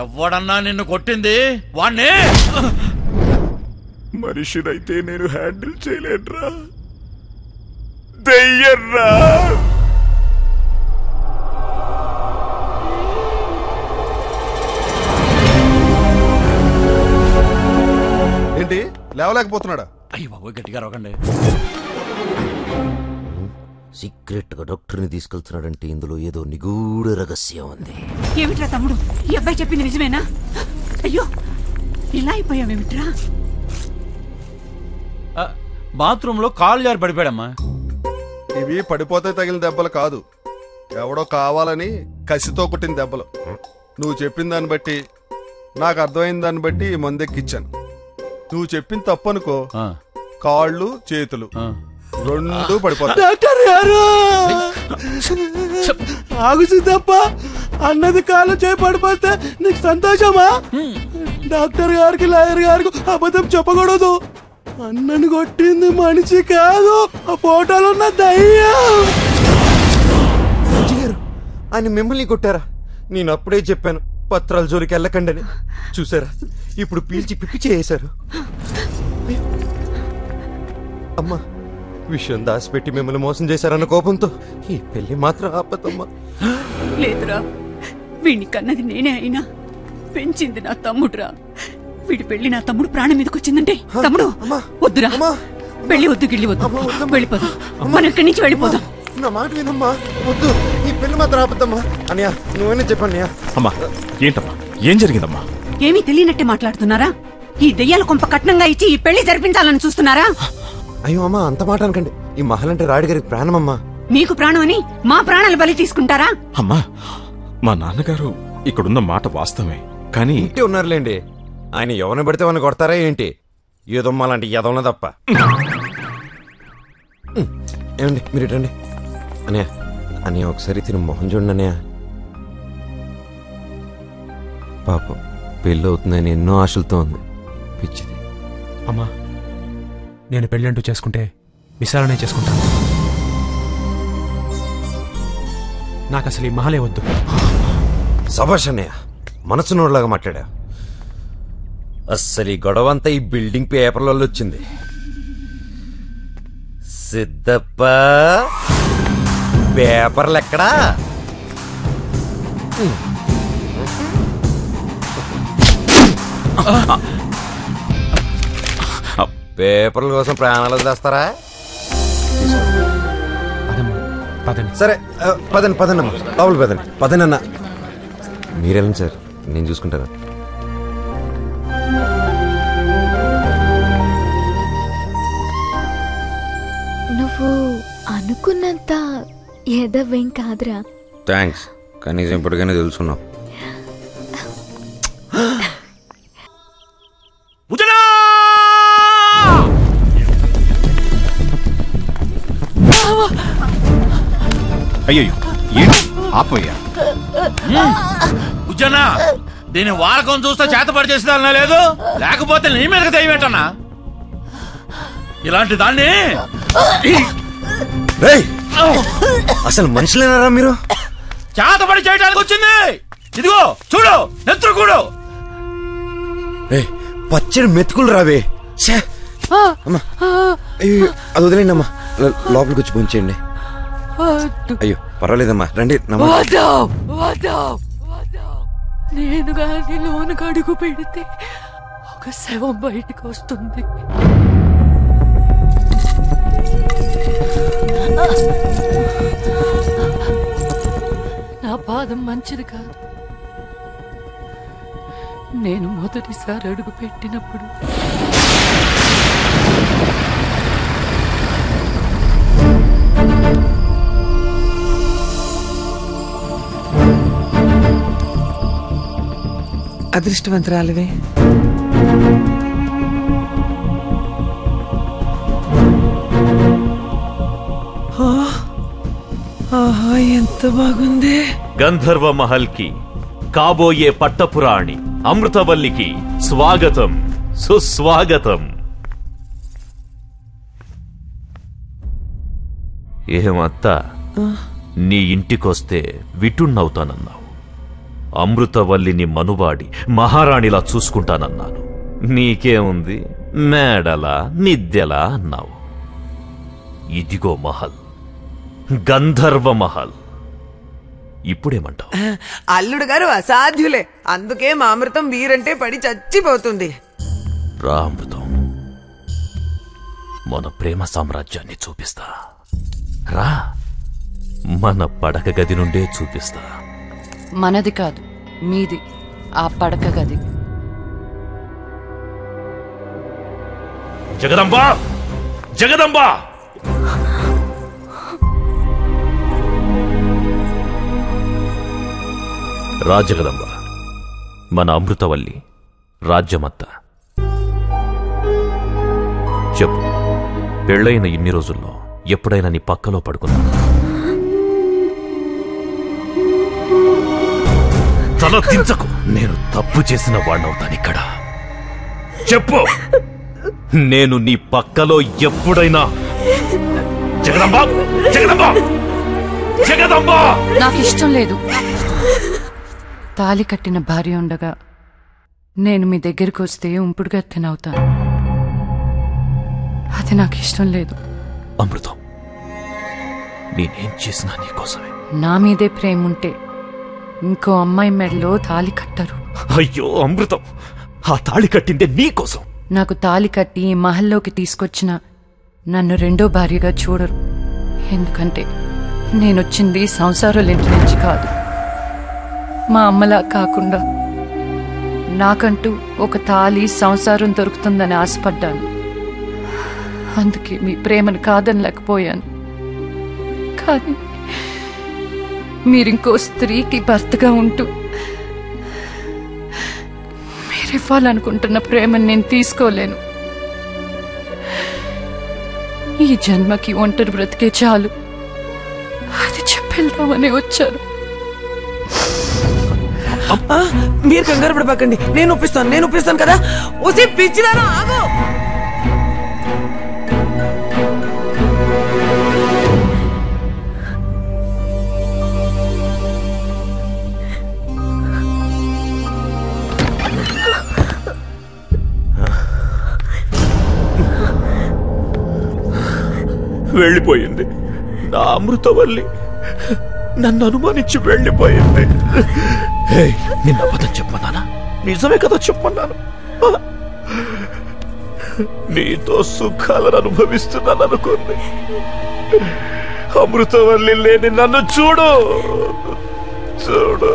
ఎవడన్నా నిన్ను కొట్టింది వాణ్ణి. మనిషినైతే నేను హ్యాండిల్ చేయలేనురా, దెయ్యర్రా. ఏంటి లేవలేకపోతున్నాడా? అయ్యి బాబు గట్టిగా రొకండి. సీక్రెట్ గా డాక్టర్ని తీసుకెళ్తున్నాడంటే ఇందులో ఏదో నిగూఢ రహస్యం ఉంది. ఏమిట్రా తమ్ముడు, ఈ అబ్బాయి చెప్పింది నిజమేనా? అయ్యో ఇలా అయిపోయావేమిట్రా? బాత్రూమ్ లో కాలు జారి పడిపోయాడమ్మా. ఇవి పడిపోతే తగిలిన దెబ్బలు కాదు, ఎవడో కావాలని కసితో కొట్టిన దెబ్బలు. నువ్వు చెప్పిన దాన్ని బట్టి, నాకు అర్థమైన దాన్ని బట్టి ఈ మందెక్కిచ్చాను. నువ్వు చెప్పింది తప్పనుకో, కాళ్ళు చేతులు రెండు పడిపోతాయి. డాక్టర్ గారు ఆగు సిద్ధప్ప, అన్నది కాళ్ళు చేయి పడిపోతే నీకు సంతోషమా? డాక్టర్ గారికి లాయర్ గారికి అబద్ధం చెప్పకూడదు. అన్నను కొట్టింది మనిషి కాదు, ఆ ఫోటోలో ఉన్న దయ్యం. ఆయన మిమ్మల్ని కొట్టారా? నేను అప్పుడే చెప్పాను పత్రాల జోలికి వెళ్ళకండి అని. చూసారా, ఇప్పుడు పీల్చి పిప్పి చేశారు. అమ్మా, విషయం దాచిపెట్టి మిమ్మల్ని మోసం చేశారన్న కోపంతో ఈ పెళ్లి మాత్రం ఆపదమ్మా. లేదురా, వీడిని కన్నది నేనే అయినా పెంచింది నా తమ్ముడురా. వీడి పెళ్లి నా తమ్ముడు ప్రాణం మీదకి వచ్చిందంటే తమ్ముడు వద్దురా, పెళ్లి వద్దు, గిళ్ళి వద్దు, వెళ్ళిపోదాం. మనం ఇక్కడి నుంచి వెళ్ళిపోదాం. నా మాట వినమ్మా, వద్దు, ఈ పెళ్లి మాత్రం ఆపద్దమ్మా. అన్నయ్య నువ్వైనా చెప్పన్నయ్యా. అమ్మా ఏంటమ్మా, ఏం జరిగిందమ్మా? ఏమీ తెలియనట్టే మాట్లాడుతున్నారా? ఈ దెయ్యాల కొంప కట్నంగా ఇచ్చి ఈ పెళ్లి జరిపించాలని చూస్తున్నారా? అయ్యో అమ్మా, అంత మాట అనకండి. ఈ మహలంటే రాయుడిగారికి ప్రాణమమ్మా. మీకు ప్రాణం అని మా ప్రాణాలు బలి తీసుకుంటారా? అమ్మా, మా నాన్నగారు ఇక్కడున్న మాట వాస్తవమే, కానీ ఇంటి ఉన్నారులేండి. ఆయన ఎవరిని పడితే వాళ్ళని కొడతారా ఏంటి? ఏదమ్మా లాంటి ఎదవన తప్ప. ఏమండి మీరు ఇటండి. అన్నయ్య అన్నయ్య ఒకసారి తిని మొహం చూడండి అన్నయ్య. పాపం పెళ్ళి అవుతుందని ఎన్నో ఆశలతో ఉంది, పిచ్చిది. అమ్మా, నేను పెళ్ళంటూ చేసుకుంటే విశాలనే చేసుకుంటాను. నాకు అసలు ఈ మహలే వద్దు. సభాష్ అన్నయ్య, మనసు నోడ్లాగా మాట్లాడా. అస్సలు ఈ గొడవంతా ఈ బిల్డింగ్ పేపర్లలో వచ్చింది. సిద్ధప్ప, పేపర్లు ఎక్కడా? పేపర్ల కోసం ప్రాణాలు వదిలేస్తారా? సరే పదండి పదండి అమ్మా, లోపల పదండి. పదండి అన్న, మీరెళ్ళండి సార్, నేను చూసుకుంటాను. నువ్వు అనుకున్నంత ఏదవేం కాదురా. థ్యాంక్స్, కనీసం ఇప్పటికైనా తెలుసుకున్నావు. అయ్యో ఏంటి ఆపోయా? ఉజ్జనా, దీని వాడకం చూస్తే చేతపడి చేసేదాన్నా లేదు, లేకపోతే నీ మీదకి దయ్యమేటన్నా. ఇలాంటి దాన్ని అసలు మనుషులేనారా మీరు? చేతపడి చేయడానికి వచ్చింది. ఇదిగో చూడు, నెత్తురు కూడు. పచ్చడి మెతుకులు రావే. అది వదిలేండి అమ్మా, లోపలికి వచ్చి పోంచేయండి. అయ్యో పర్వాలేదమ్మా, రండి. నేను గాని లోనికి అడుగు పెడితే ఒక శవం బయటకు వస్తుంది. నా పాదం మంచిది కాదు. నేను మొదటిసారి అడుగు పెట్టినప్పుడు అదృష్టవంతురాలివే. ఎంత బాగుంది. గంధర్వ మహల్ కి కాబోయే పట్టపురాణి అమృతవల్లికి స్వాగతం, సుస్వాగతం. ఏమత్తా, నీ ఇంటికొస్తే విటున్నవుతానన్నావు, అమృతవల్లిని మనువాడి మహారాణిలా చూసుకుంటానన్నాను. నీకేముంది, మేడలా నిద్దెలా అన్నావు. ఇదిగో మహల్, గంధర్వ మహల్. ఇప్పుడేమంటావు? అల్లుడు గారు అసాధ్యులే, అందుకే మా అమృతం వీరంటే పడి చచ్చిపోతుంది. రా అమృతం, మన ప్రేమ సామ్రాజ్యాన్ని చూపిస్తా. రా, మన పడక గది నుండే చూపిస్తా. మనది కాదు, మీది ఆ పడక గది. జగదంబా, జగదంబా! రా జగదంబ, మన అమృతవల్లి రాజ్యమత్త. చెప్పు, పెళ్ళైన ఇన్ని రోజుల్లో ఎప్పుడైనా నీ పక్కలో పడుకున్నా? తల దించకు, నేను తప్పు చేసిన వాణ్ణవుతానిక్కడ. చెప్పు, నేను నీ పక్కలో ఎప్పుడైనా? జగదంబ, జగదంబ, జగదంబ! నాకిష్టం లేదు. తాలి కట్టిన భార్య ఉండగా నేను మీ దగ్గరికి వస్తే ఉంపుడుగా తినవుతాను. అది నాకు ఇష్టం లేదు. అమృతం, నేనేం చేసినా నీకోసమే. నా మీదే ప్రేమ ఉంటే ఇంకో అమ్మాయి మెడలో తాలి కట్టరు. అయ్యో అమృతం, ఆ తాళి కట్టిందే నీకోసం. నాకు తాలి కట్టి ఈ మహల్లోకి తీసుకొచ్చిన నన్ను రెండో భార్యగా చూడరు. ఎందుకంటే నేనొచ్చింది సంసారాలింటి నుంచి కాదు. మా అమ్మలా కాకుండా నాకంటూ ఒక తాలి సంసారం దొరుకుతుందని ఆశపడ్డాను. అందుకే మీ ప్రేమను కాదనలేకపోయాను. కానీ మీరింకో స్త్రీకి భర్తగా ఉంటూ మీరివ్వాలనుకుంటున్న ప్రేమను నేను తీసుకోలేను. ఈ జన్మకి ఒంటరి బ్రతికే చాలు, అది చెప్పేద్దామని వచ్చాను. మీరు కంగారు పడబాకండి, నేను ఒప్పిస్తాను కదా. ఉసి పిచ్చిదానా, ఆగు! వెళ్ళిపోయింది నా అమృతవల్లి, నన్ను అనుమానించి వెళ్ళిపోయింది. నిన్న అబద్ధం చెప్పమన్నానా? నిజమే కదా చెప్పమన్నాను. నీతో సుఖాలను అనుభవిస్తున్నాను అనుకుంది. అమృతవల్లి లేని నన్ను చూడు, చూడు.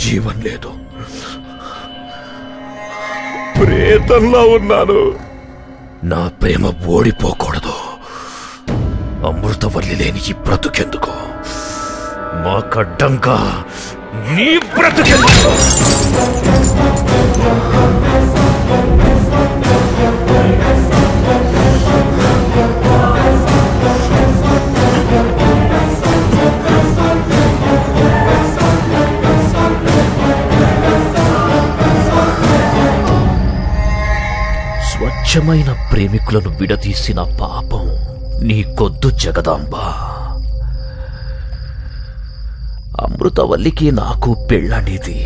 జీవం లేదు, ప్రేతంలా ఉన్నాను. నా ప్రేమ ఓడిపోకూడదు. అమృతవల్లి లేని ఈ బ్రతుకెందుకు? మాకడ్డంగా నీ బ్రతుకెందుకు? స్వచ్ఛమైన ప్రేమికులను విడదీసిన పాపం నీకొద్దు జగదాంబ. అమృతవల్లికి నాకు పెళ్ళనేది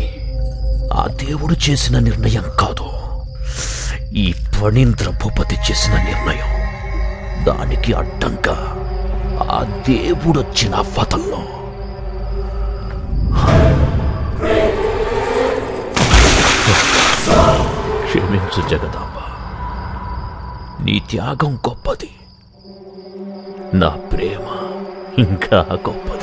ఆ దేవుడు చేసిన నిర్ణయం కాదు, ఈ ఫణీంద్ర భూపతి చేసిన నిర్ణయం. దానికి అడ్డంగా ఆ దేవుడొచ్చిన వదల్లో. క్షమించు జగదాంబ, నీ త్యాగం గొప్పది, నా ప్రేమ ఇంకా గొప్పది.